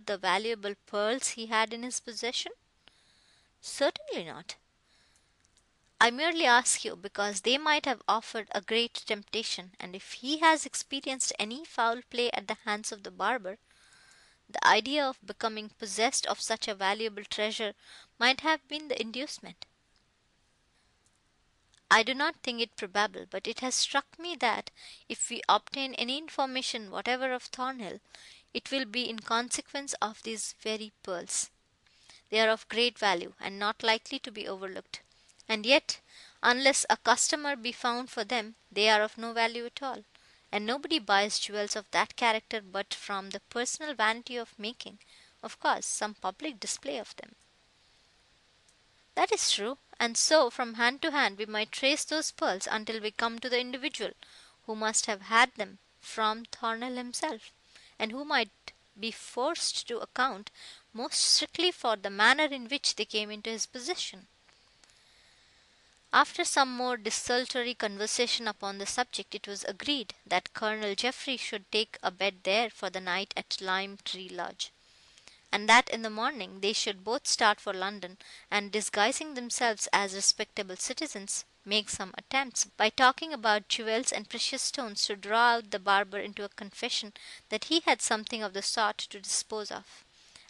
the valuable pearls he had in his possession? Certainly not. I merely ask you because they might have offered a great temptation, and if he has experienced any foul play at the hands of the barber, the idea of becoming possessed of such a valuable treasure might have been the inducement. I do not think it probable, but it has struck me that if we obtain any information whatever of Thornhill, it will be in consequence of these very pearls. They are of great value, and not likely to be overlooked. And yet, unless a customer be found for them, they are of no value at all, and nobody buys jewels of that character but from the personal vanity of making, of course, some public display of them. That is true, and so from hand to hand we might trace those pearls until we come to the individual who must have had them from Thornhill himself, and who might be forced to account most strictly for the manner in which they came into his possession. After some more desultory conversation upon the subject, it was agreed that Colonel Jeffrey should take a bed there for the night at Lime Tree Lodge, and that in the morning they should both start for London, and disguising themselves as respectable citizens, make some attempts, by talking about jewels and precious stones, to draw out the barber into a confession that he had something of the sort to dispose of,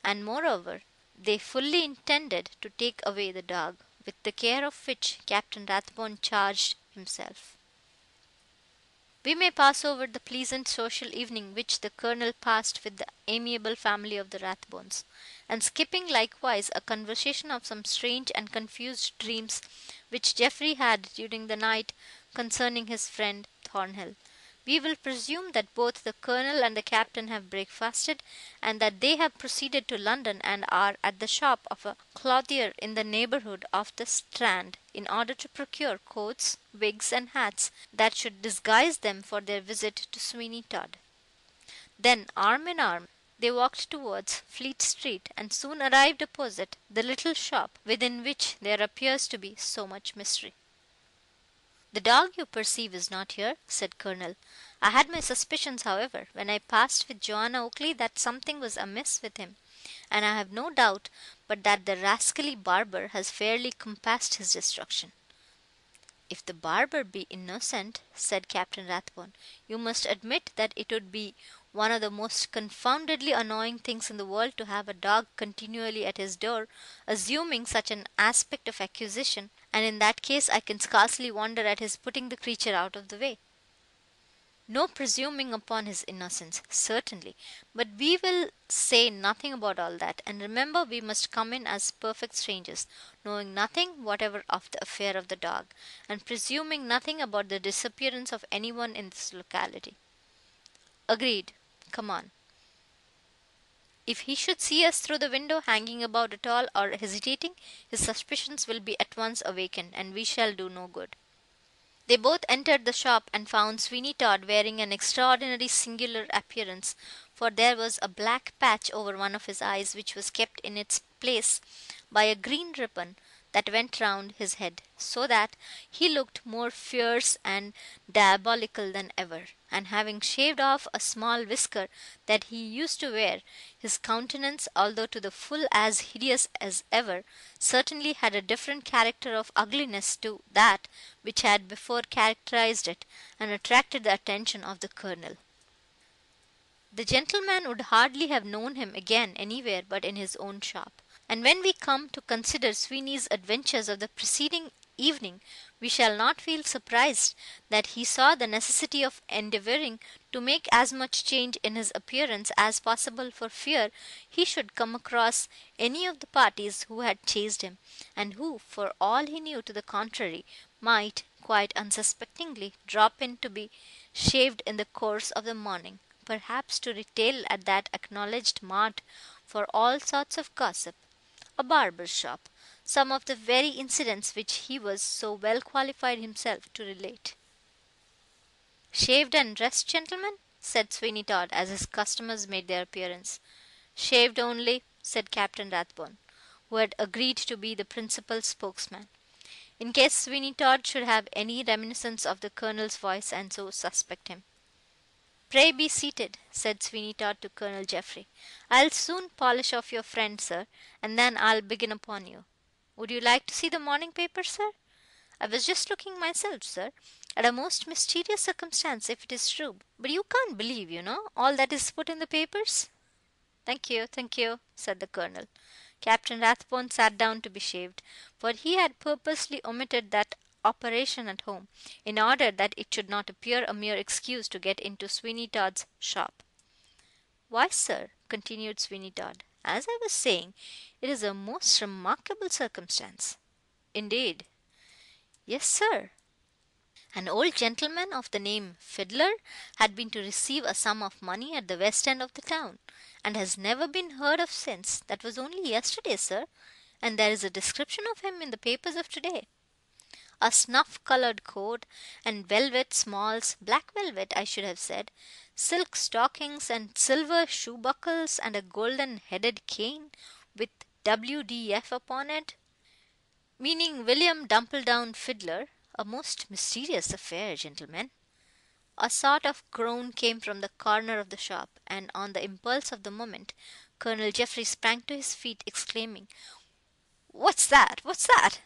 and moreover they fully intended to take away the dog, with the care of which Captain Rathbone charged himself. We may pass over the pleasant social evening which the Colonel passed with the amiable family of the Rathbones, and skipping likewise a conversation of some strange and confused dreams which Geoffrey had during the night concerning his friend Thornhill, we will presume that both the Colonel and the Captain have breakfasted, and that they have proceeded to London and are at the shop of a clothier in the neighbourhood of the Strand, in order to procure coats, wigs, and hats that should disguise them for their visit to Sweeney Todd. Then, arm in arm, they walked towards Fleet Street, and soon arrived opposite the little shop within which there appears to be so much mystery. "The dog, you perceive, is not here," said Colonel. "I had my suspicions, however, when I passed with Joanna Oakley, that something was amiss with him, and I have no doubt but that the rascally barber has fairly compassed his destruction." "If the barber be innocent," said Captain Rathbone, "you must admit that it would be one of the most confoundedly annoying things in the world to have a dog continually at his door, assuming such an aspect of accusation, and in that case I can scarcely wonder at his putting the creature out of the way." "No presuming upon his innocence, certainly, but we will say nothing about all that, and remember we must come in as perfect strangers, knowing nothing whatever of the affair of the dog, and presuming nothing about the disappearance of anyone in this locality." "Agreed. Come on." "If he should see us through the window hanging about at all, or hesitating, his suspicions will be at once awakened, and we shall do no good." They both entered the shop, and found Sweeney Todd wearing an extraordinary singular appearance, for there was a black patch over one of his eyes, which was kept in its place by a green ribbon that went round his head, so that he looked more fierce and diabolical than ever, and having shaved off a small whisker that he used to wear, his countenance, although to the full as hideous as ever, certainly had a different character of ugliness to that which had before characterized it, and attracted the attention of the Colonel. The gentleman would hardly have known him again anywhere but in his own shop. And when we come to consider Sweeney's adventures of the preceding evening, we shall not feel surprised that he saw the necessity of endeavouring to make as much change in his appearance as possible, for fear he should come across any of the parties who had chased him, and who, for all he knew to the contrary, might, quite unsuspectingly, drop in to be shaved in the course of the morning, perhaps to retail at that acknowledged mart for all sorts of gossip, a barber's shop, some of the very incidents which he was so well qualified himself to relate. "Shaved and dressed, gentlemen?" said Sweeney Todd, as his customers made their appearance. "Shaved only," said Captain Rathbone, who had agreed to be the principal spokesman, in case Sweeney Todd should have any reminiscence of the Colonel's voice, and so suspect him. Pray be seated, said Sweeney Todd to Colonel Jeffrey. I'll soon polish off your friend, sir, and then I'll begin upon you. Would you like to see the morning paper, sir? I was just looking myself, sir, at a most mysterious circumstance, if it is true. But you can't believe, all that is put in the papers. Thank you, said the colonel. Captain Rathbone sat down to be shaved, for he had purposely omitted that operation at home, in order that it should not appear a mere excuse to get into Sweeney Todd's shop. Why, sir, continued Sweeney Todd, as I was saying, it is a most remarkable circumstance. Indeed. Yes, sir. An old gentleman of the name Fiddler had been to receive a sum of money at the west end of the town, and has never been heard of since. That was only yesterday, sir, and there is a description of him in the papers of today. A snuff-coloured coat and velvet smalls, black velvet, I should have said, silk stockings and silver shoe buckles, and a golden-headed cane with WDF upon it, meaning William Dumpledown Fiddler. A most mysterious affair, gentlemen. A sort of groan came from the corner of the shop, and on the impulse of the moment, Colonel Jeffrey sprang to his feet, exclaiming, "What's that? What's that?"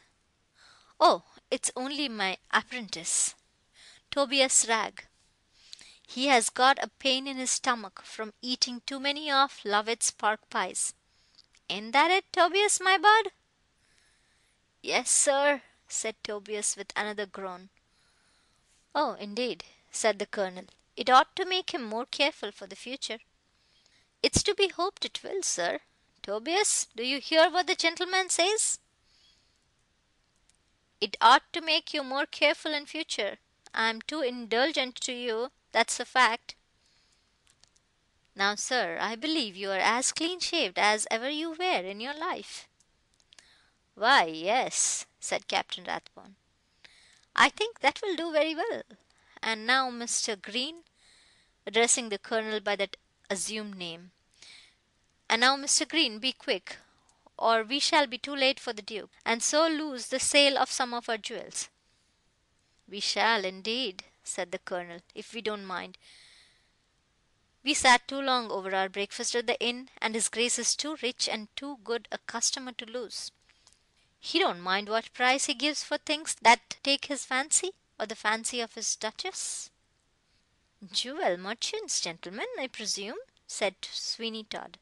"Oh, it's only my apprentice, Tobias Ragg. He has got a pain in his stomach from eating too many of Lovett's pork pies. Ain't that it, Tobias, my bud?" "Yes, sir," said Tobias with another groan. "Oh, indeed," said the colonel. "It ought to make him more careful for the future." "It's to be hoped it will, sir. Tobias, do you hear what the gentleman says? It ought to make you more careful in future. I'm too indulgent to you, that's a fact. Now, sir, I believe you are as clean-shaved as ever you were in your life." "Why, yes," said Captain Rathbone. "I think that will do very well. And now, Mr. Green," addressing the colonel by that assumed name, "and now, Mr. Green, be quick, or we shall be too late for the Duke, and so lose the sale of some of our jewels." "We shall, indeed," said the colonel, "if we don't mind. We sat too long over our breakfast at the inn, and his grace is too rich and too good a customer to lose. He don't mind what price he gives for things that take his fancy, or the fancy of his duchess." "Jewel merchants, gentlemen, I presume?" said Sweeney Todd.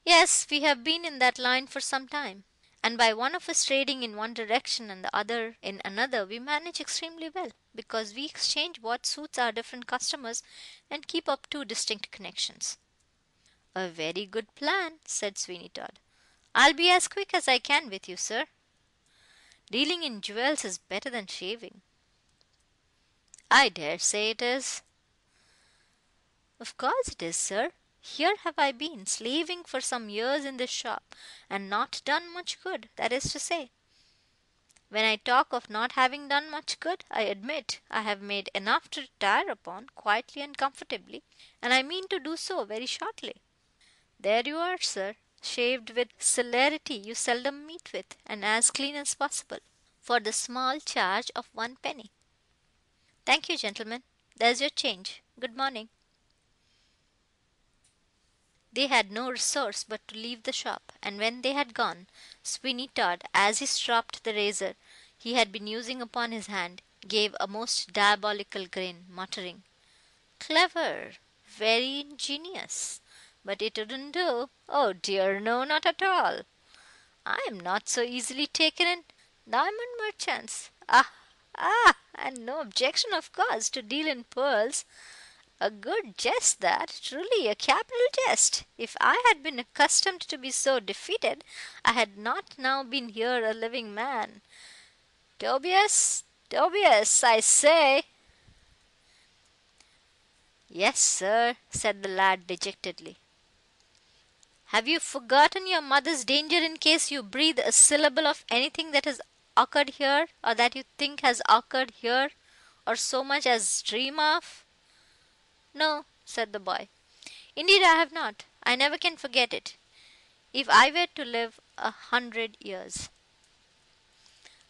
"Yes, we have been in that line for some time, and by one of us trading in one direction and the other in another, we manage extremely well, because we exchange what suits our different customers and keep up two distinct connections." "A very good plan," said Sweeney Todd. "I'll be as quick as I can with you, sir. Dealing in jewels is better than shaving." "I dare say it is." "Of course it is, sir. Here have I been slaving for some years in this shop, and not done much good, that is to say. When I talk of not having done much good, I admit I have made enough to retire upon, quietly and comfortably, and I mean to do so very shortly. There you are, sir, shaved with celerity you seldom meet with, and as clean as possible, for the small charge of 1 penny. Thank you, gentlemen. There's your change. Good morning." They had no resource but to leave the shop, and when they had gone, Sweeney Todd, as he stropped the razor he had been using upon his hand, gave a most diabolical grin, muttering, "Clever, very ingenious, but it wouldn't do. Oh dear, no, not at all. I am not so easily taken in. Diamond merchants, ah, ah, and no objection, of course, to deal in pearls. A good jest that, truly a capital jest. If I had been accustomed to be so defeated, I had not now been here a living man. Tobias, Tobias, I say." "Yes, sir," said the lad dejectedly. "Have you forgotten your mother's danger in case you breathe a syllable of anything that has occurred here, or that you think has occurred here, or so much as dream of?" "No," said the boy. "Indeed I have not. I never can forget it, if I were to live 100 years."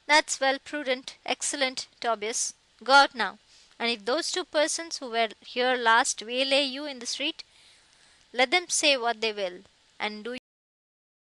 "That's well, prudent, excellent, Tobias. Go out now. And if those two persons who were here last waylay you in the street, let them say what they will, and do